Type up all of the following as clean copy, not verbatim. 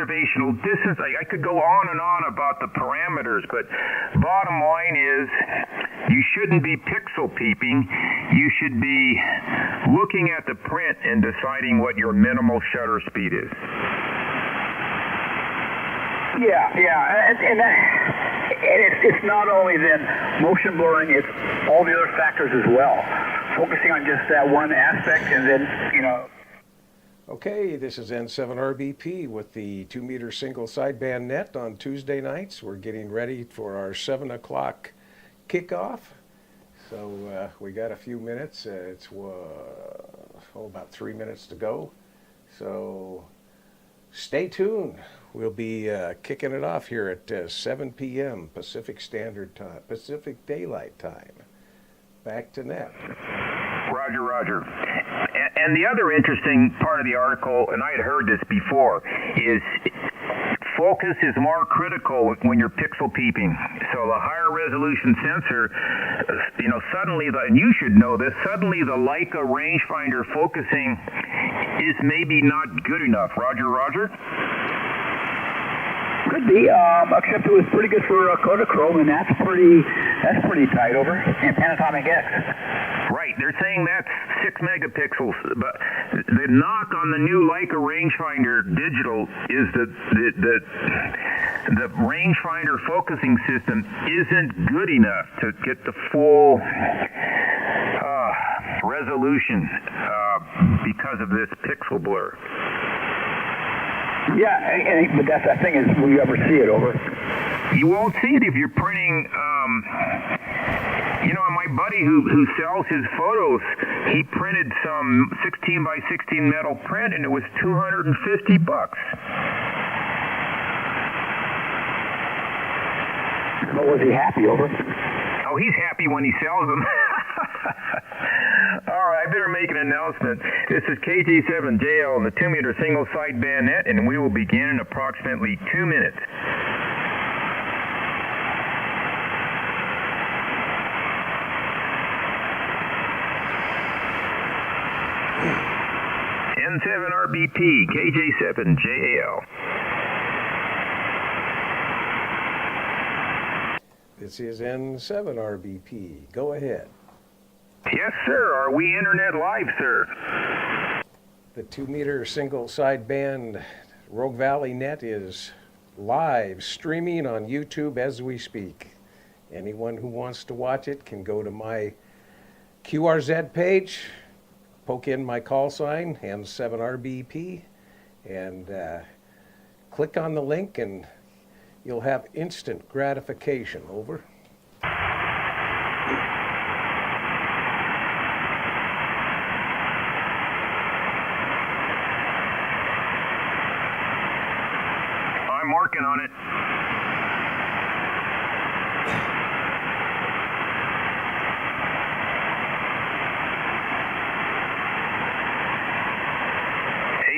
observational distance. I could go on and on about the parameters, but bottom line is you shouldn't be pixel peeping. You should be looking at the print and deciding what your minimal shutter speed is. And it's not only then motion blurring, it's all the other factors as well. Focusing on just that one aspect and then, you know. Okay, this is N7RBP with the 2-meter single sideband net on Tuesday nights. We're getting ready for our 7 o'clock kickoff. So we got a few minutes. It's about 3 minutes to go. So stay tuned. We'll be kicking it off here at 7 p.m. Pacific Standard Time, Pacific Daylight Time. Back to net. Roger. And the other interesting part of the article, and I had heard this before, is focus is more critical when you're pixel peeping. So the higher resolution sensor, suddenly, and you should know this, suddenly the Leica rangefinder focusing is maybe not good enough. Roger? Could be, except it was pretty good for Kodachrome, and that's pretty tight over in Panatomic X. Right, they're saying that's 6 megapixels, but the knock on the new Leica rangefinder digital is that the rangefinder focusing system isn't good enough to get the full resolution because of this pixel blur. Yeah, but that's the thing is, will you ever see it over? You won't see it if you're printing. My buddy who sells his photos, he printed some 16 by 16 metal print, and it was $250. But was he happy over? Oh, he's happy when he sells them. All right, I better make an announcement. This is KJ7JL on the 2-meter single sideband net, and we will begin in approximately 2 minutes. N7RBP, KJ7JL. This is N7RBP. Go ahead. Yes, sir. Are we internet live, sir? The 2-meter single sideband Rogue Valley net is live streaming on YouTube as we speak. Anyone who wants to watch it can go to my QRZ page, poke in my call sign, N7RBP, and click on the link and you'll have instant gratification. Over. I'm working on it.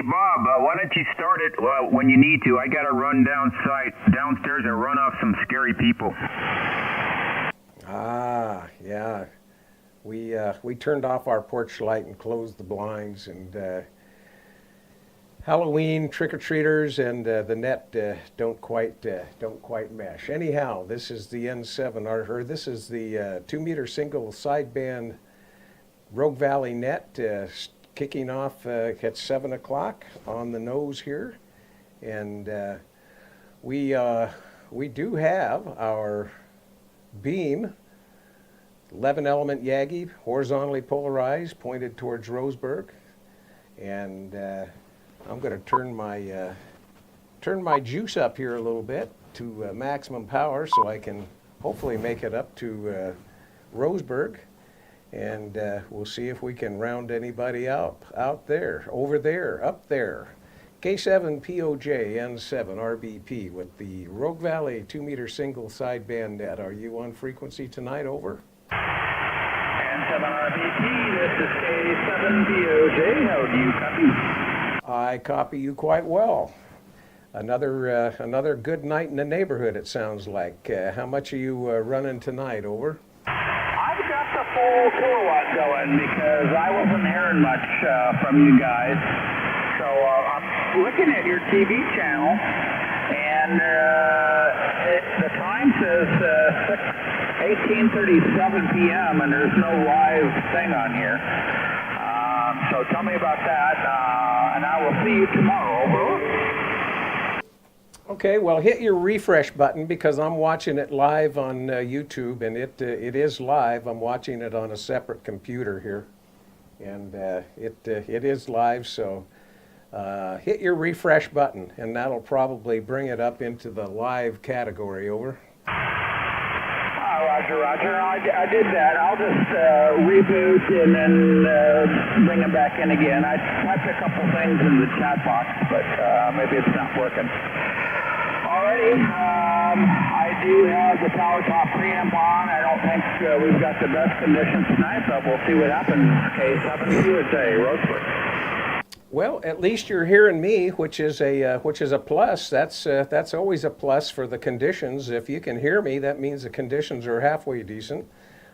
Bob, why don't you start it when you need to? I got to run downstairs and run off some scary people. Yeah. We turned off our porch light and closed the blinds, and Halloween trick-or-treaters and the net don't quite mesh. Anyhow, this is the N7, this is the 2-meter single sideband Rogue Valley net. Kicking off at 7 o'clock on the nose here, and we do have our beam, 11-element Yagi, horizontally polarized, pointed towards Roseburg, and I'm going to turn my juice up here a little bit to maximum power, so I can hopefully make it up to Roseburg. And we'll see if we can round anybody out there, over there, up there. K7POJ N7RBP with the Rogue Valley 2-meter single sideband net. Are you on frequency tonight? Over. N7RBP, this is K7POJ. How do you copy? I copy you quite well. Another good night in the neighborhood, it sounds like. How much are you running tonight? Over. I've got the full kilowatt going because I wasn't hearing much from you guys. So looking at your TV channel, and the time says 18:37 p.m. and there's no live thing on here. So tell me about that, and I will see you tomorrow. Over. Okay, well, hit your refresh button because I'm watching it live on YouTube, and it is live. I'm watching it on a separate computer here, and it is live. So hit your refresh button, and that'll probably bring it up into the live category. Over. Roger. I did that. I'll just reboot and then bring it back in again. I typed a couple things in the chat box, but maybe it's not working. Alrighty, I do have the tower top preamp on. I don't think we've got the best conditions tonight, but we'll see what happens. K7 USA, Roseburg. Well, at least you're hearing me, which is a plus. That's always a plus for the conditions. If you can hear me, that means the conditions are halfway decent.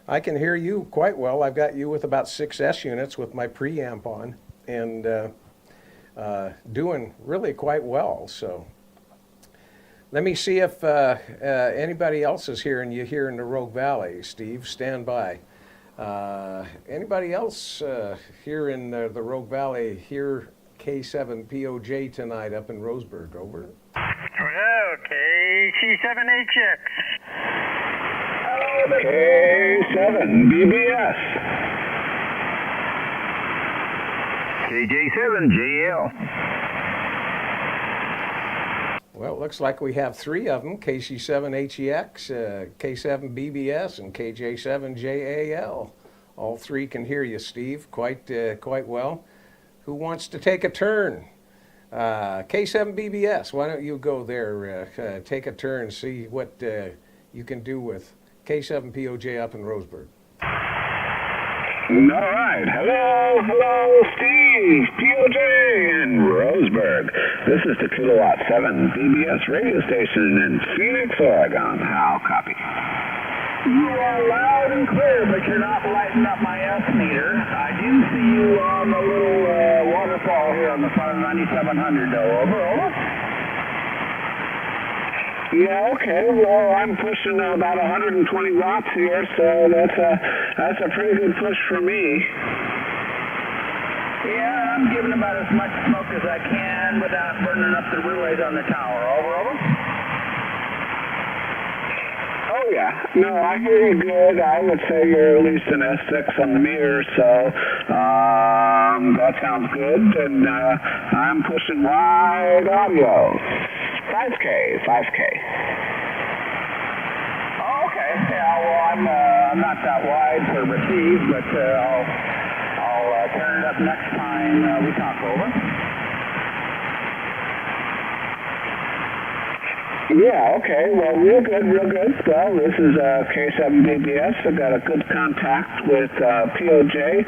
I can hear you quite well. I've got you with about 6 S units with my preamp on, and doing really quite well. So let me see if anybody else is hearing you here in the Rogue Valley. Steve, stand by. Anybody else here in the Rogue Valley hear K7 POJ tonight up in Roseburg? Over. Hello, KC7HX. K7 BBS. KJ7JL. Well, it looks like we have 3 of them, KC7HEX, K7BBS, and KJ7JAL. All 3 can hear you, Steve, quite well. Who wants to take a turn? K7BBS, why don't you go there, take a turn, see what you can do with K7POJ up in Roseburg. All right. Hello, Steve, POJ in Roseburg. This is the Kilowatt 7 BBS radio station in Phoenix, Oregon. How copy? You are loud and clear, but you're not lighting up my S meter. I do see you on the little waterfall here on the front of 9700, though. Over. Yeah, okay. Well, I'm pushing about 120 watts here, so that's a pretty good push for me. Yeah, I'm giving about as much smoke as I can without burning up the relays on the tower. Over. Oh, yeah. No, I hear you good. I would say you're at least an S6 on the meter, so that sounds good. And I'm pushing wide audio. 5K. Oh, okay. Yeah, well, I'm not that wide for receive, but I'll turn it up next time we talk. Over. Yeah, okay. Well, real good. Well, this is K7BBS. I've got a good contact with POJ.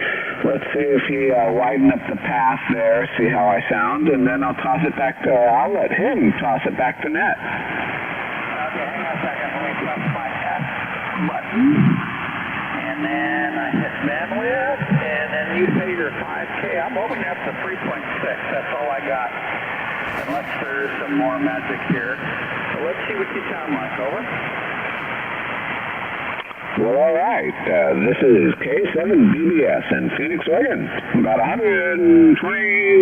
Let's see if he widen up the path there, see how I sound, and then I'll toss it back to, I'll let him toss it back to net. Okay, hang on a second. Let me press my F button. And then I hit bandwidth, and then you say you're 5K. I'm opening up to 3.6. That's all I got. Unless there's some more magic here. So let's see what you sound like. Over. Well, all right. This is K7BBS in Phoenix, Oregon. About 120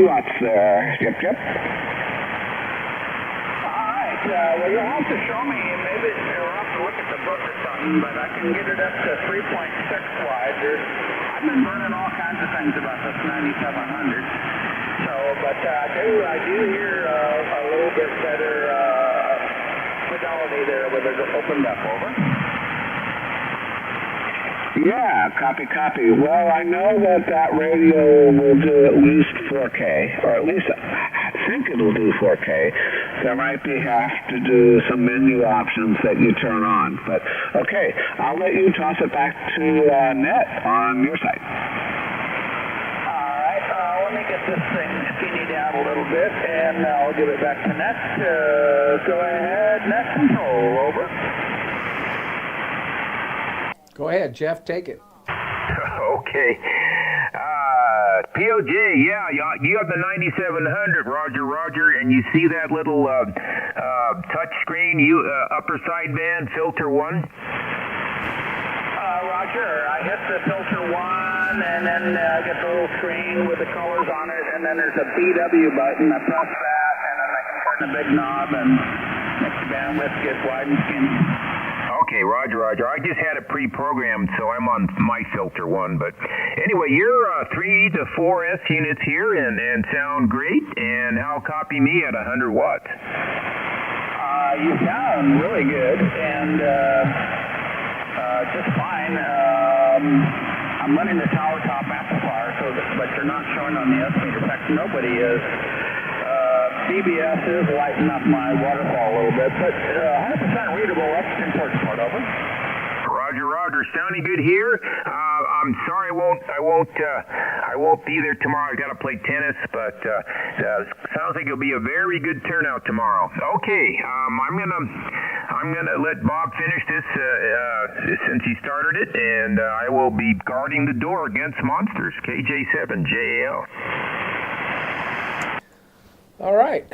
watts there. Yep. All right. Well, you'll have to show me. Maybe you'll have to look at the book or something, but I can get it up to 3.6 wide. I've been learning all kinds of things about this 9700. So, but I do hear a little bit better fidelity there with it opened up. Over. Yeah, copy. Well, I know that radio will do at least 4K, or at least I think it'll do 4K. There might have to do some menu options that you turn on. But, okay, I'll let you toss it back to net on your site. Let me get this thing skinnied down a little bit, and I'll give it back to net. Go ahead, net control. Over. Go ahead, Jeff, take it. Okay. POJ, yeah, you have the 9700, Roger, and you see that little touch screen, upper sideband filter 1? Roger, I hit the filter 1, and then get the little screen with the colors on it, and then there's a BW button. I press that, and then I can turn the big knob and make the bandwidth get wide and skinny. Okay, Roger. I just had it pre-programmed, so I'm on my filter 1. But anyway, you're 3 to 4S units here and sound great. And how copy me at 100 watts? You sound really good, and just fine. I'm running the tower top amplifier, but you're not showing on the S meter. In fact, nobody is. CBS is lighting up my waterfall a little bit, but 100% readable. That's the important part. Over. Roger. Sounding good here. I'm sorry I won't be there tomorrow. I got to play tennis, but sounds like it'll be a very good turnout tomorrow. Okay, I'm gonna let Bob finish this since he started it, and I will be guarding the door against monsters. KJ7 JAL. All right,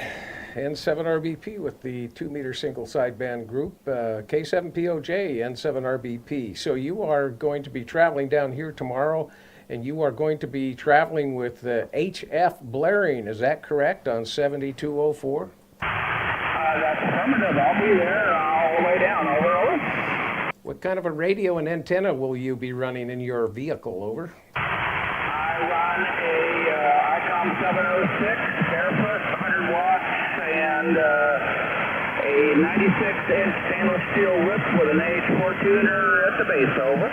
N7RBP with the 2-meter single sideband group, K7POJ, N7RBP. So you are going to be traveling down here tomorrow, and you are going to be traveling with HF blaring, is that correct, on 7204? That's affirmative. I'll be there all the way down. Over. What kind of a radio and antenna will you be running in your vehicle? Over. I run a ICOM 706 barefoot, 100 watts, and a 96-inch stainless steel whip with an AH4 tuner at the base. Over.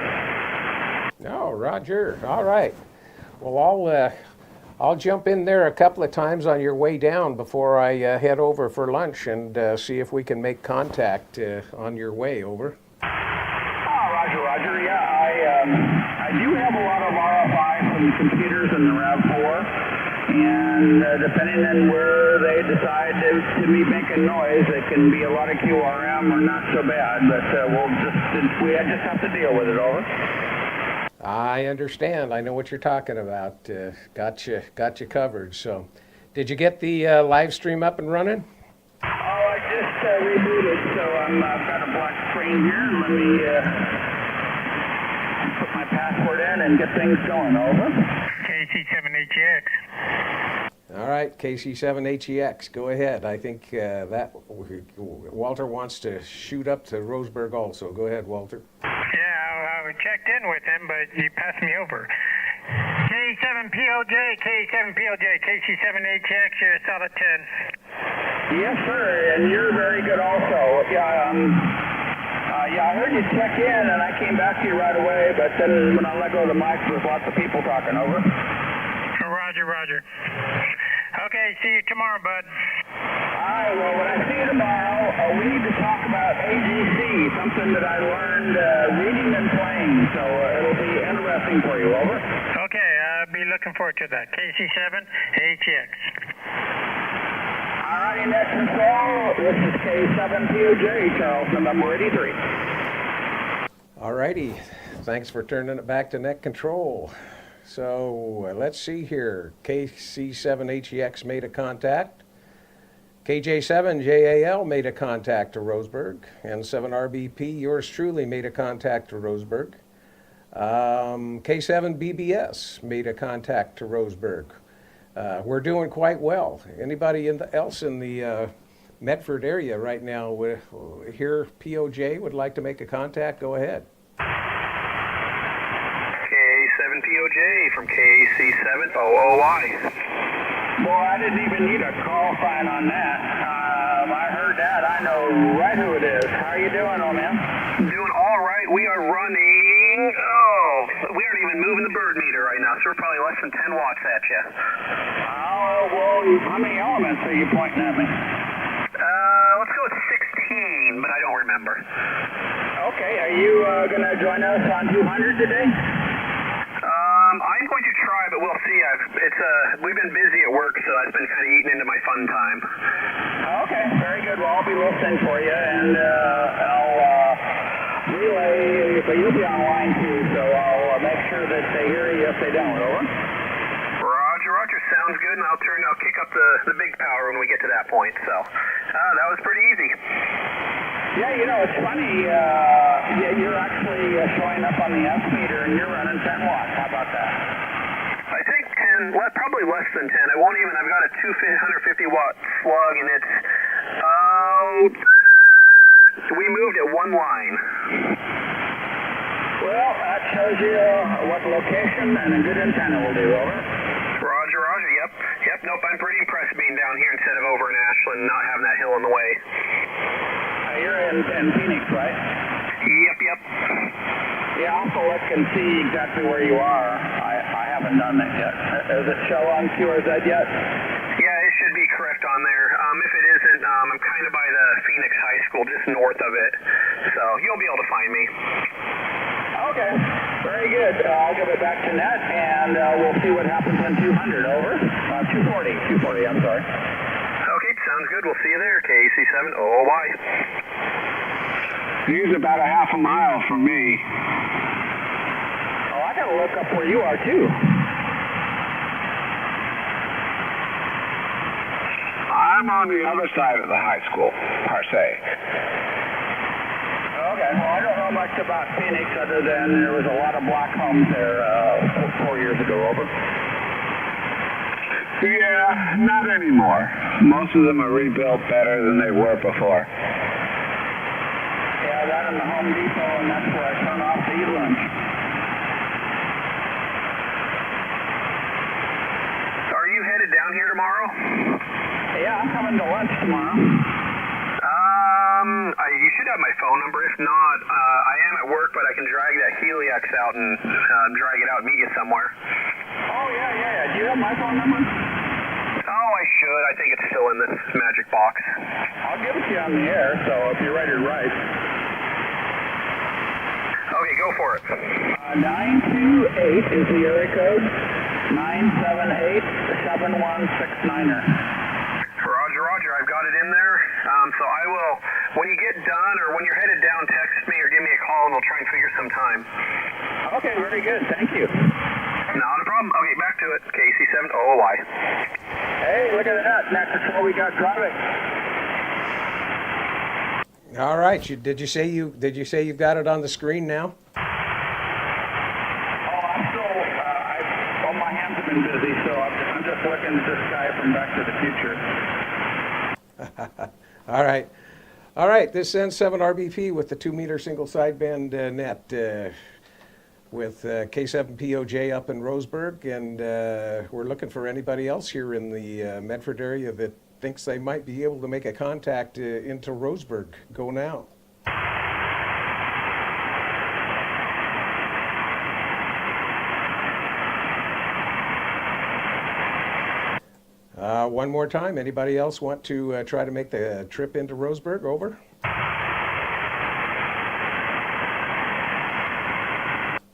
Oh, Roger. All right. Well, I'll jump in there a couple of times on your way down before I head over for lunch and see if we can make contact on your way. Over. Roger. Yeah, I do have a lot of RFI from computers in the RAV4, and depending on where they decide to be making noise, it can be a lot of QRM or not so bad, but we just have to deal with it. Over. I understand. I know what you're talking about. Got you covered. So, did you get the live stream up and running? Oh, I just rebooted, so I've got a black screen here. Let me put my password in and get things going. Over. KC7HEX. All right, KC7HEX. Go ahead. I think that Walter wants to shoot up to Roseburg also. Go ahead, Walter. Yeah, I checked in with him, but you passed me over. K7POJ, KC7HX, you're a solid 10. Yes, sir, and you're very good also. I heard you check in, and I came back to you right away, but then when I let go of the mic, there's lots of people talking. Over. Roger. Okay, see you tomorrow, bud. All right, well, when I see you tomorrow, we need to talk about AGC, something that I learned reading and playing, so it'll be interesting for you. Over. Okay, I'll be looking forward to that. KC7HX. All righty, net control. This is K7POJ, Charles, November 83. All righty. Thanks for turning it back to net control. So let's see here. KC7HEX made a contact. KJ7JAL made a contact to Roseburg. N7RBP, yours truly, made a contact to Roseburg. K7BBS made a contact to Roseburg. We're doing quite well. Anybody else in the Medford area right now here, POJ, would like to make a contact? Go ahead. K7POJ from KC7OOY. Boy, I didn't even need a call sign on that. I heard that. I know right who it is. How are you doing, old man? Doing all right. We are running. We aren't even moving the bird meter right now, so we're probably less than 10 watts at you. Oh, well, how many elements are you pointing at me? Let's go with 16, but I don't remember. Okay, are you going to join us on 200 today? I'm going to try, but we'll see. We've been busy at work, so that's been kind of eating into my fun time. Okay, very good. Well, I'll be listening for you, and I'll relay, but you'll be online too, so I'll make sure that they hear you if they don't. Over. I'll kick up the big power when we get to that point. So that was pretty easy. Yeah, it's funny. You're actually showing up on the S meter, and you're running 10 watts. How about that? I think 10, probably less than 10. I won't even. I've got a 250 watt slug, and it's we moved at one line. Well, that shows you what location and a good antenna will do. Over. Roger. Yep. Nope. I'm pretty impressed being down here instead of over in Ashland, not having that hill in the way. You're in Phoenix, right? Yep. Yeah, I'll have to look and see exactly where you are. I haven't done that yet. Does it show on QRZ yet? Yeah, it should be correct on there. If it isn't, I'm kind of by the Phoenix High School, just north of it. So you'll be able to find me. Okay, very good. I'll give it back to Net, and we'll see what happens on 200. Over. 240. I'm sorry. Okay, sounds good. We'll see you there. KC7 OY. He's about a half a mile from me. Oh, I gotta look up where you are too. I'm on the other side of the high school, per se. Okay, well, I don't know much about Phoenix other than there was a lot of black homes there 4 years ago. Over. Yeah, not anymore. Most of them are rebuilt better than they were before. Yeah, that in the Home Depot, and that's where I turn off to eat lunch. Are you headed down here tomorrow? Yeah, I'm coming to lunch tomorrow. You should have my phone number. If not, I am at work, but I can drag that Helix out and drag it out and meet you somewhere. Oh, yeah. Do you have my phone number? Oh, I should. I think it's still in this magic box. I'll give it to you on the air, so if you're ready to write. Okay, go for it. 928 is the area code. 978-7169er. Roger. I've got it in there. So I will, when you get done or when you're headed down, text me or give me a call and we'll try and figure some time. Okay, very good. Thank you. Not a problem. Okay, back to it. KC7 OY. Hey, look at that. That's what we got driving. All right. Did you say you've got it on the screen now? I'm still. My hands have been busy, so I'm just looking at this guy from Back to the Future. All right. This N7 RBP with the 2-meter single sideband net with K7 POJ up in Roseburg, and we're looking for anybody else here in the Medford area that thinks they might be able to make a contact into Roseburg. Go now. One more time. Anybody else want to try to make the trip into Roseburg? Over.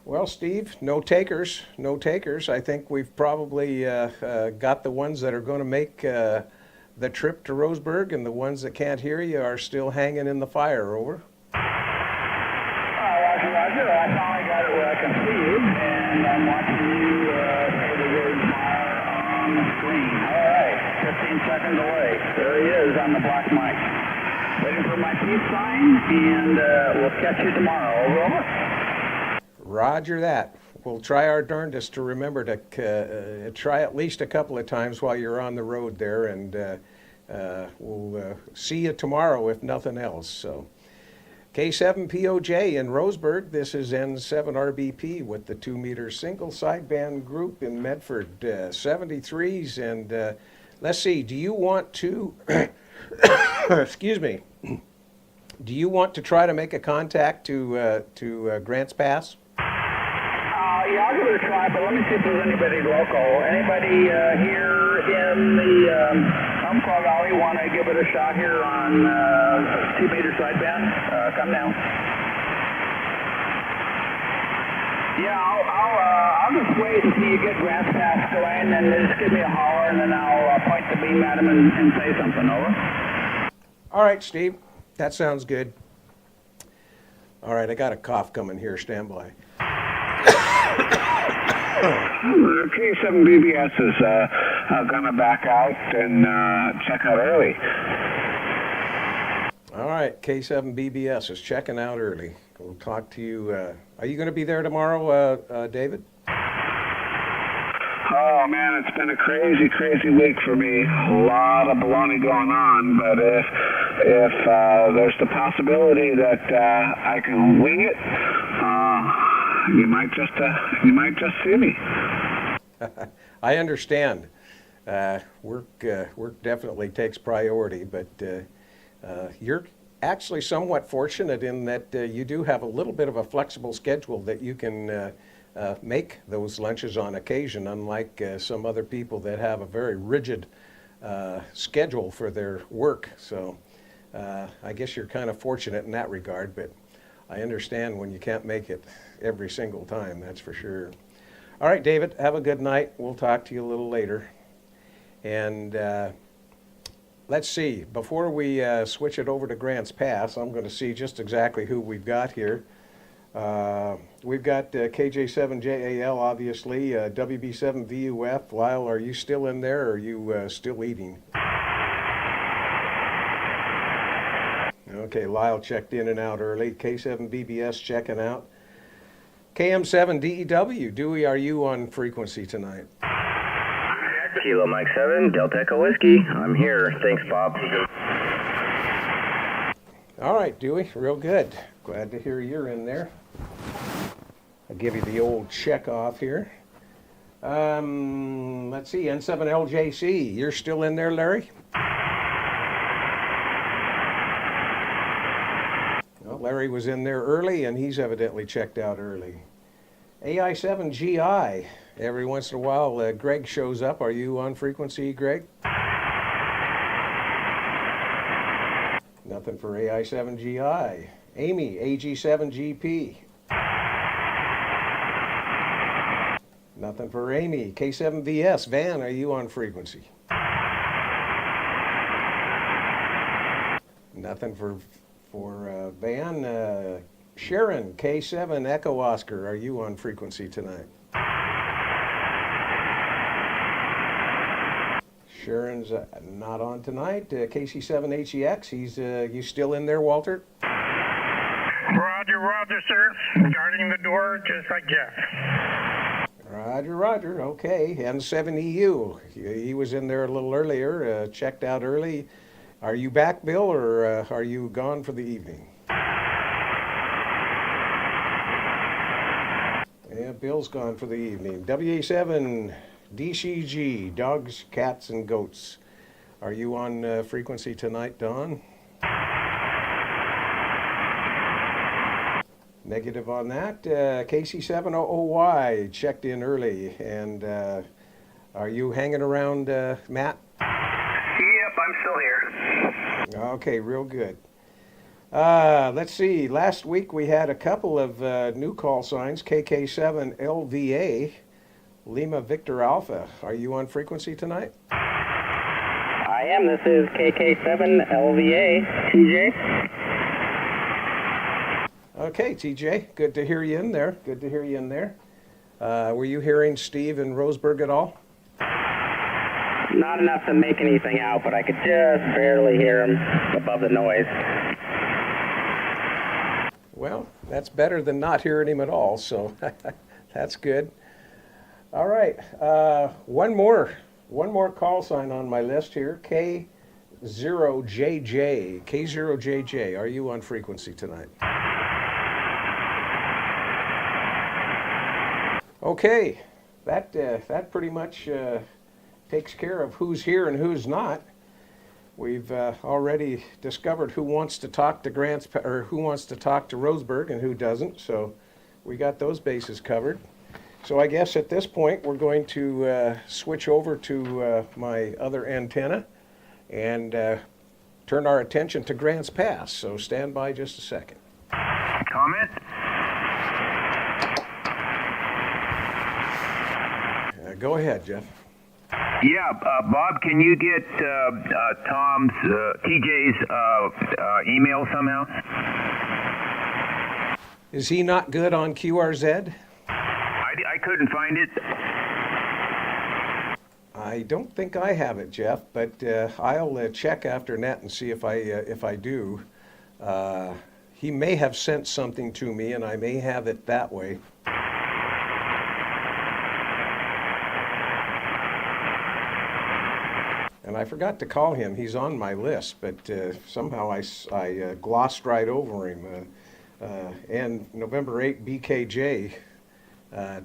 Well, Steve, no takers. I think we've probably got the ones that are going to make the trip to Roseburg, and the ones that can't hear you are still hanging in the fire. Over. Roger. I finally got it where I can see you, and I'm watching you say the word fire on the screen. All right, 15-second delay. There he is on the black mic. Waiting for my peace sign, and we'll catch you tomorrow. Over. Roger that. We'll try our darndest to remember to try at least a couple of times while you're on the road there, and we'll see you tomorrow if nothing else. So, K7 POJ in Roseburg. This is N7 RBP with the 2-meter single sideband group in Medford, 73s, and let's see. Do you want to? Excuse me. Do you want to try to make a contact to Grants Pass? Yeah, I'll give it a try, but let me see if there's anybody local. Anybody here in the Umpqua Valley want to give it a shot here on 2-meter sideband? Come down. Yeah, I'll just wait until you get Grants Pass going, and then just give me a holler, and then I'll point the beam at him and say something. Over. All right, Steve. That sounds good. All right, I got a cough coming here. Stand by. K7 BBS is gonna back out and check out early. All right, K7BBS is checking out early. We'll talk to you. Are you going to be there tomorrow, David? Oh man, it's been a crazy, crazy week for me. A lot of baloney going on, but if there's the possibility that I can wing it, you might just see me. I understand. Work definitely takes priority, but you're actually somewhat fortunate in that you do have a little bit of a flexible schedule that you can make those lunches on occasion, unlike some other people that have a very rigid schedule for their work. So I guess you're kind of fortunate in that regard, but I understand when you can't make it every single time, that's for sure. All right, David, have a good night. We'll talk to you a little later. And let's see, before we switch it over to Grants Pass, I'm going to see just exactly who we've got here. We've got KJ7JAL, obviously, WB7VUF. Lyle, are you still in there, or are you still eating? Okay, Lyle checked in and out early. K7BBS checking out. KM7DEW, Dewey, are you on frequency tonight? Kilo Mike 7, Delta Echo Whiskey. I'm here. Thanks, Bob. All right, Dewey, real good. Glad to hear you're in there. I'll give you the old check off here. Let's see, N7LJC, you're still in there, Larry? Well, Larry was in there early, and he's evidently checked out early. AI7GI, every once in a while, Greg shows up. Are you on frequency, Greg? Nothing for AI7GI. Amy, AG7GP. Nothing for Amy. K7VS. Van, are you on frequency? Nothing for Van. Sharon, K7 Echo Oscar, are you on frequency tonight? Sharon's not on tonight. KC7HEX, you still in there, Walter? Roger, roger, sir. Guarding the door just like Jeff. Roger, roger. Okay. N7EU, he was in there a little earlier, checked out early. Are you back, Bill, or are you gone for the evening? Yeah, Bill's gone for the evening. WA7 DCG, Dogs, Cats, and Goats. Are you on frequency tonight, Don? Negative on that. KC700Y checked in early. And are you hanging around, Matt? Yep, I'm still here. Okay, real good. Let's see. Last week we had a couple of new call signs. KK7LVA, Lima Victor Alpha. Are you on frequency tonight? I am. This is KK7LVA. TJ? Okay, TJ. Good to hear you in there. Good to hear you in there. Were you hearing Steve in Roseburg at all? Not enough to make anything out, but I could just barely hear him above the noise. Well, that's better than not hearing him at all, so that's good. All right, one more call sign on my list here, K0JJ. K0JJ, are you on frequency tonight? Okay, that pretty much takes care of who's here and who's not. We've already discovered who wants to talk to Grants, or who wants to talk to Roseburg and who doesn't, so we got those bases covered. So I guess at this point we're going to switch over to my other antenna and turn our attention to Grants Pass. So stand by just a second. Comment? Go ahead, Jeff. Yeah, Bob, can you get Tom's, TJ's email somehow? Is he not good on QRZ? I couldn't find it. I don't think I have it, Jeff, but I'll check after net and see if I do. He may have sent something to me, and I may have it that way. And I forgot to call him. He's on my list, but somehow I glossed right over him. And November 8, BKJ.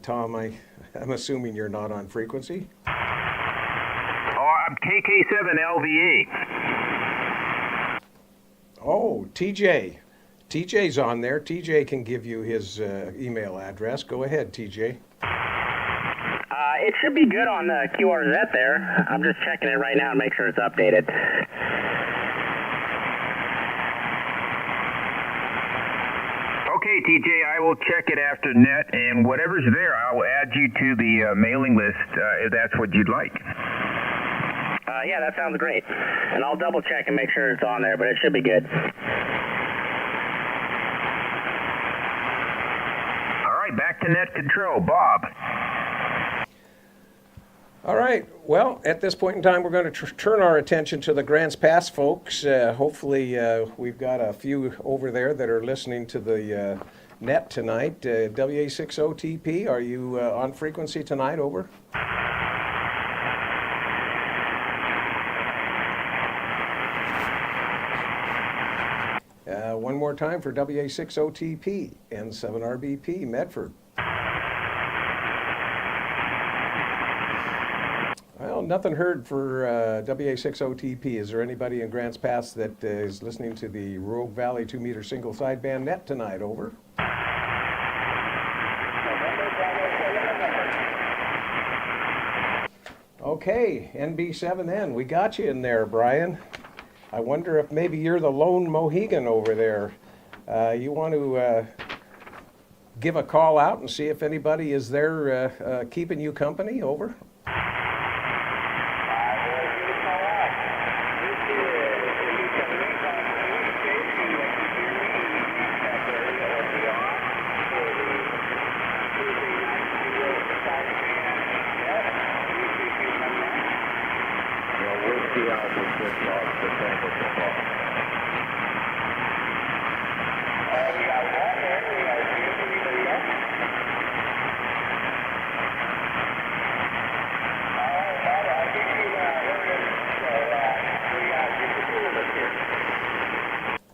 Tom, I'm assuming you're not on frequency? Oh, I'm KK7LVA. Oh, TJ. TJ's on there. TJ can give you his email address. Go ahead, TJ. It should be good on the QRZ there. I'm just checking it right now to make sure it's updated. Okay, TJ, I will check it after net, and whatever's there, I will add you to the mailing list if that's what you'd like. Yeah, that sounds great. And I'll double check and make sure it's on there, but it should be good. All right, back to net control. Bob. All right. Well, at this point in time, we're going to turn our attention to the Grants Pass folks. Hopefully, we've got a few over there that are listening to the net tonight. WA60TP, are you on frequency tonight? Over. One more time for WA60TP and 7RBP, Medford. Well, nothing heard for WA60TP. Is there anybody in Grants Pass that is listening to the Rogue Valley 2-meter single sideband net tonight? Over. Okay, NB7N, we got you in there, Brian. I wonder if maybe you're the lone Mohegan over there. You want to give a call out and see if anybody is there keeping you company? Over.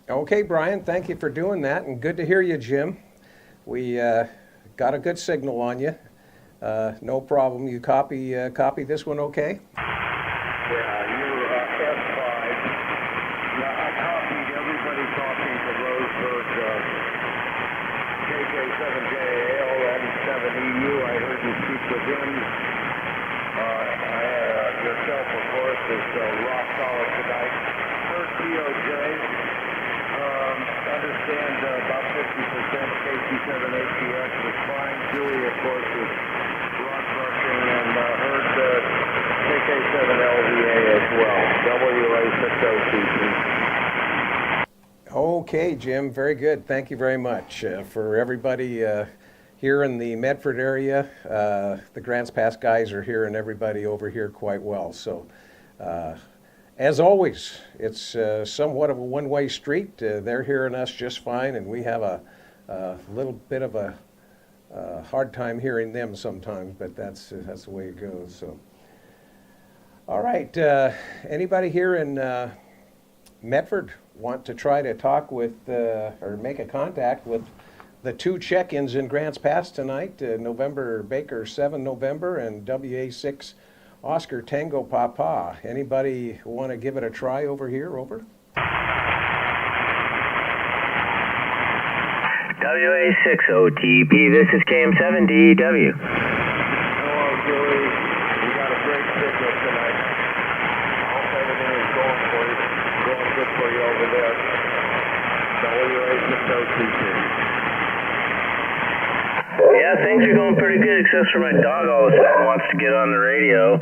Okay, Brian, thank you for doing that, and good to hear you, Jim. We got a good signal on you. No problem. You copy this one okay? Yeah, you're F5. Yeah, I copied everybody talking to Roseburg, KK7JAL and 7EU. I heard you speak with him. Yourself, of course, is rock solid tonight. Heard TOJ. Understand about 50% KC7ATX was fine. Julie, of course, is rock crushing, and heard KK7LVA as well. WA60TP. Okay, Jim, very good. Thank you very much. For everybody here in the Medford area, the Grants Pass guys are hearing everybody over here quite well. So, as always, it's somewhat of a one-way street. They're hearing us just fine, and we have a little bit of a hard time hearing them sometimes, but that's the way it goes. So, all right, anybody here in Medford want to try to talk with or make a contact with the two check-ins in Grants Pass tonight? November Baker 7 November and WA6 Oscar Tango Papa. Anybody want to give it a try over here? Over. WA60TP, this is KM7DW. Hello, Julie. We got a great signal tonight. I hope everything is going for you, going good for you over there. WA60TP. Yeah, things are going pretty good, except for my dog all of a sudden wants to get on the radio.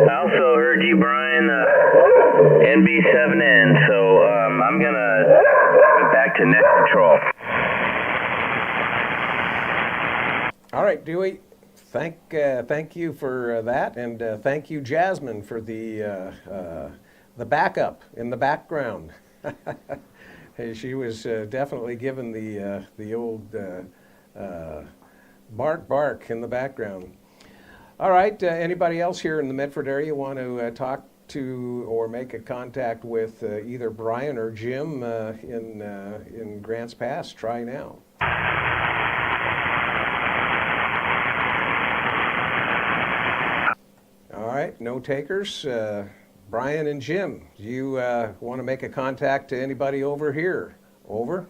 I also heard you, Brian, NB7N, so I'm going to get back to net control. All right, Dewey, thank you for that, and thank you, Jasmine, for the backup in the background. Hey, she was definitely given the old bark in the background. All right, anybody else here in the Medford area want to talk to or make a contact with either Brian or Jim in Grants Pass? Try now. All right, no takers. Brian and Jim, do you want to make a contact to anybody over here? Over?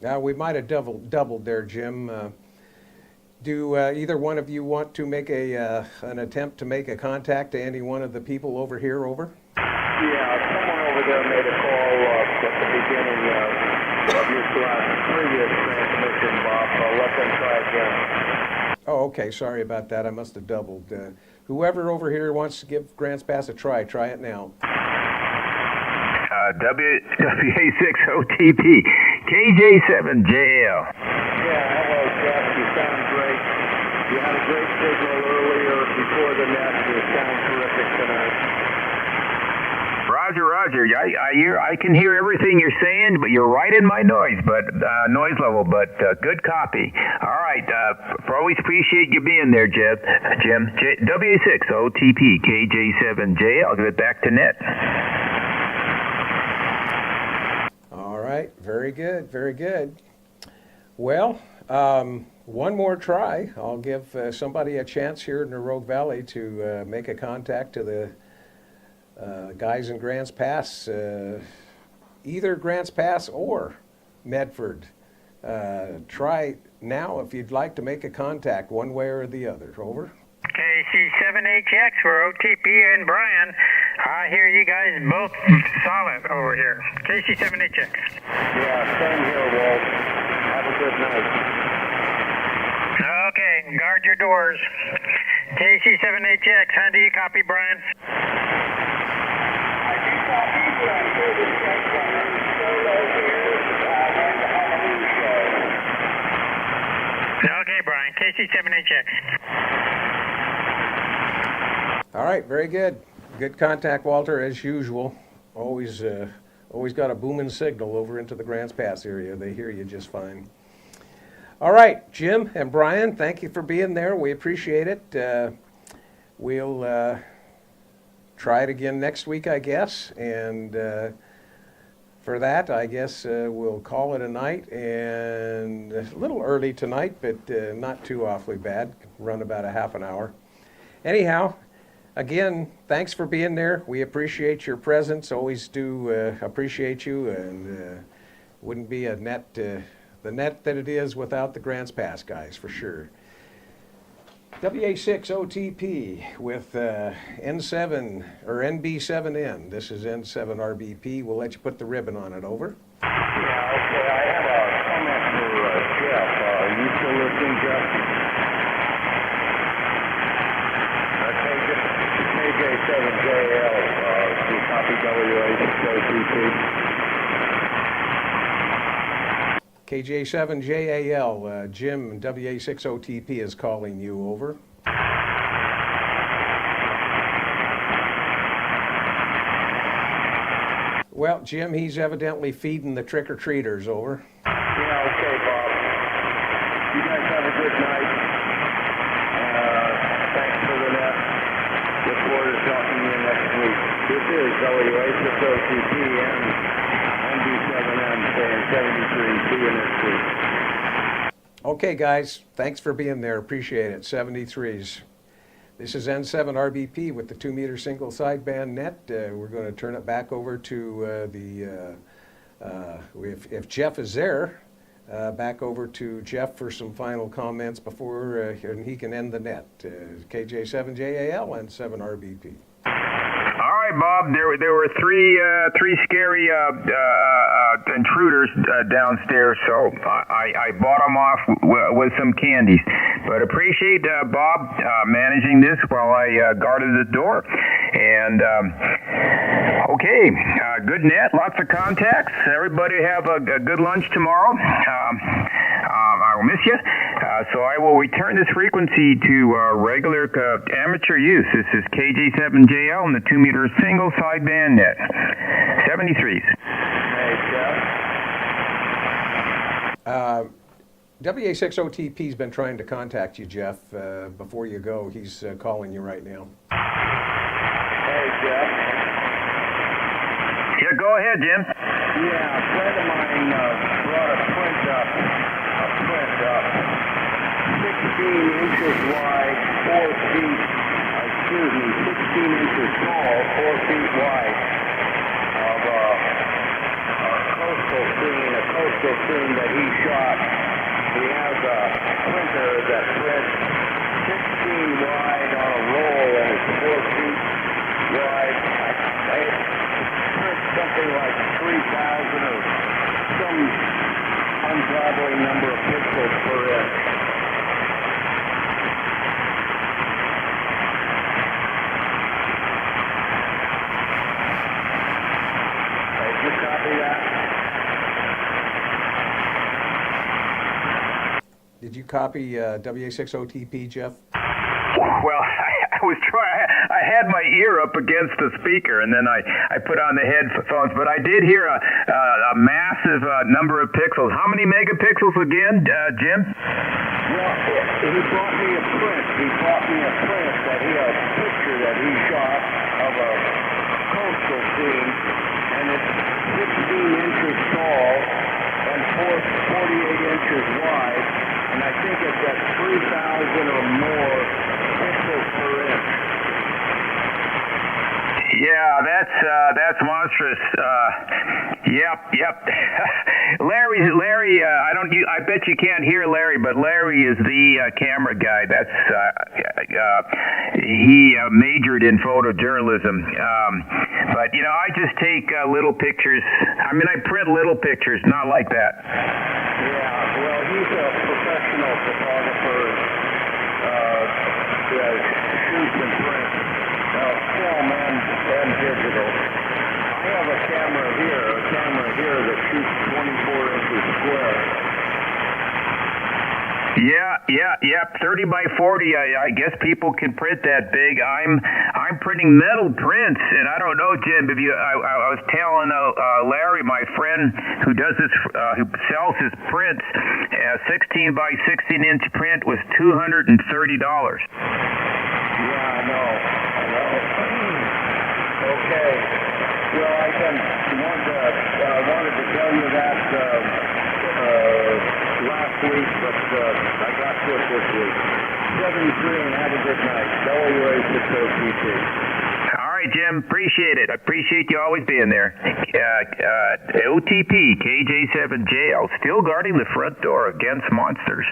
Now, we might have doubled there, Jim. Do either one of you want to make an attempt to make a contact to any one of the people over here? Over? Yeah, someone over there made a call at the beginning of your previous transmission, Bob. I'll let them try again. Oh, okay. Sorry about that. I must have doubled. Whoever over here wants to give Grants Pass a try it now. WA6OTP, KJ7JL. Yeah, hello, Jeff. You sound great. You had a great signal earlier before the net. You sound terrific tonight. Roger. I can hear everything you're saying, but you're right in my noise level. But good copy. All right. Always appreciate you being there, Jim. WA6OTP, KJ7J. I'll give it back to net. All right. Very good. Very good. Well, one more try. I'll give somebody a chance here in the Rogue Valley to make a contact to the guys in Grants Pass, either Grants Pass or Medford. Try now if you'd like to make a contact one way or the other. Over. KC7HX for OTP and Brian. I hear you guys both solid over here. KC7HX. Yeah, same here, Walt. Have a good night. Okay, guard your doors. KC7HX, how do you copy, Brian? Okay, Brian, KC7HX. All right, very good. Good contact, Walter, as usual. Always got a booming signal over into the Grants Pass area. They hear you just fine. All right, Jim and Brian, thank you for being there. We appreciate it. We'll try it again next week, I guess. And for that, I guess we'll call it a night. And a little early tonight, but not too awfully bad. Run about a half an hour. Anyhow, again, thanks for being there. We appreciate your presence. Always do appreciate you. And wouldn't be a net, the net that it is without the Grants Pass guys, for sure. WA6OTP with N7 or NB7N. This is N7RBP. We'll let you put the ribbon on it. Over. Yeah, okay. I have a comment for Jeff. You still listening, Jeff? KJ7JL. Do you copy WA6OTP? KJ7JAL, Jim, WA6OTP is calling you. Over. Well, Jim, he's evidently feeding the trick-or-treaters. Over. Yeah, okay, Bob. You guys have a good night. Thanks for the net. Look forward to talking to you next week. This is WA6OTP and NB7M saying 73. See you next week. Okay, guys. Thanks for being there. Appreciate it. 73s. This is N7RBP with the 2-meter single sideband net. We're going to turn it back over to if Jeff is there, back over to Jeff for some final comments before and he can end the net. KJ7JAL and 7RBP. All right, Bob. There were three scary intruders downstairs, so I bought them off with some candies. But appreciate Bob managing this while I guarded the door. And Okay, good net, lots of contacts. Everybody have a good lunch tomorrow. I will miss you. So I will return this frequency to regular amateur use. This is KJ7JL and the 2-meter single sideband net. 73s. WA6OTP's been trying to contact you, Jeff, before you go. He's calling you right now. Hey, Jeff. Yeah, go ahead, Jim. Yeah, a friend of mine brought a print up, 16 inches wide, 4 feet, 16 inches tall, 4 feet wide, of a coastal scene that he shot. He has a printer that prints 16 wide on a roll and it's 4 feet wide. I print something like 3,000 or some ungodly number of pixels per inch. Did you copy that? Did you copy WA6OTP, Jeff? Well, I was trying. I had my ear up against the speaker, and then I put on the headphones. But I did hear a massive number of pixels. How many megapixels again, Jim? Well, he brought me a print. That he a picture that he shot of a coastal scene, and it's 16 inches tall and 48 inches wide, and I think it's at 3,000 or more pixels per inch. Yeah, that's monstrous. Yep. Larry. I bet you can't hear Larry, but Larry is the camera guy. That's he majored in photojournalism. But I just take little pictures. I mean, I print little pictures, not like that. Yeah, well, he's a professional photographer. Shoots and prints, film and digital. I have a camera here that shoots 24 inches square. Yeah, 30 by 40. I guess people can print that big. I'm printing metal prints, and I don't know, Jim. If I was telling Larry, my friend who does this, who sells his prints, 16 by 16 inch print was $230. Yeah, I know. Okay. Well, I wanted to tell you that last week, but I got to it this week. 73 and have a good night. WA6OTP. All right, Jim. Appreciate it. I appreciate you always being there. OTP, KJ7JL, still guarding the front door against monsters.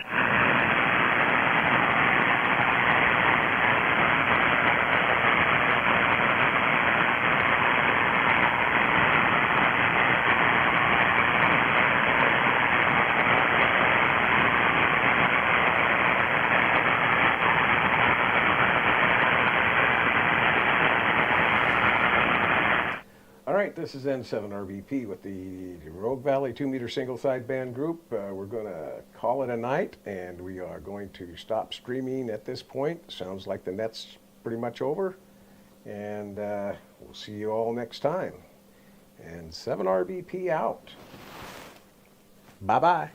This is N7RBP with the Rogue Valley 2-meter single sideband group. We're going to call it a night, and we are going to stop streaming at this point. Sounds like the net's pretty much over, and we'll see you all next time. And 7RBP out. Bye-bye.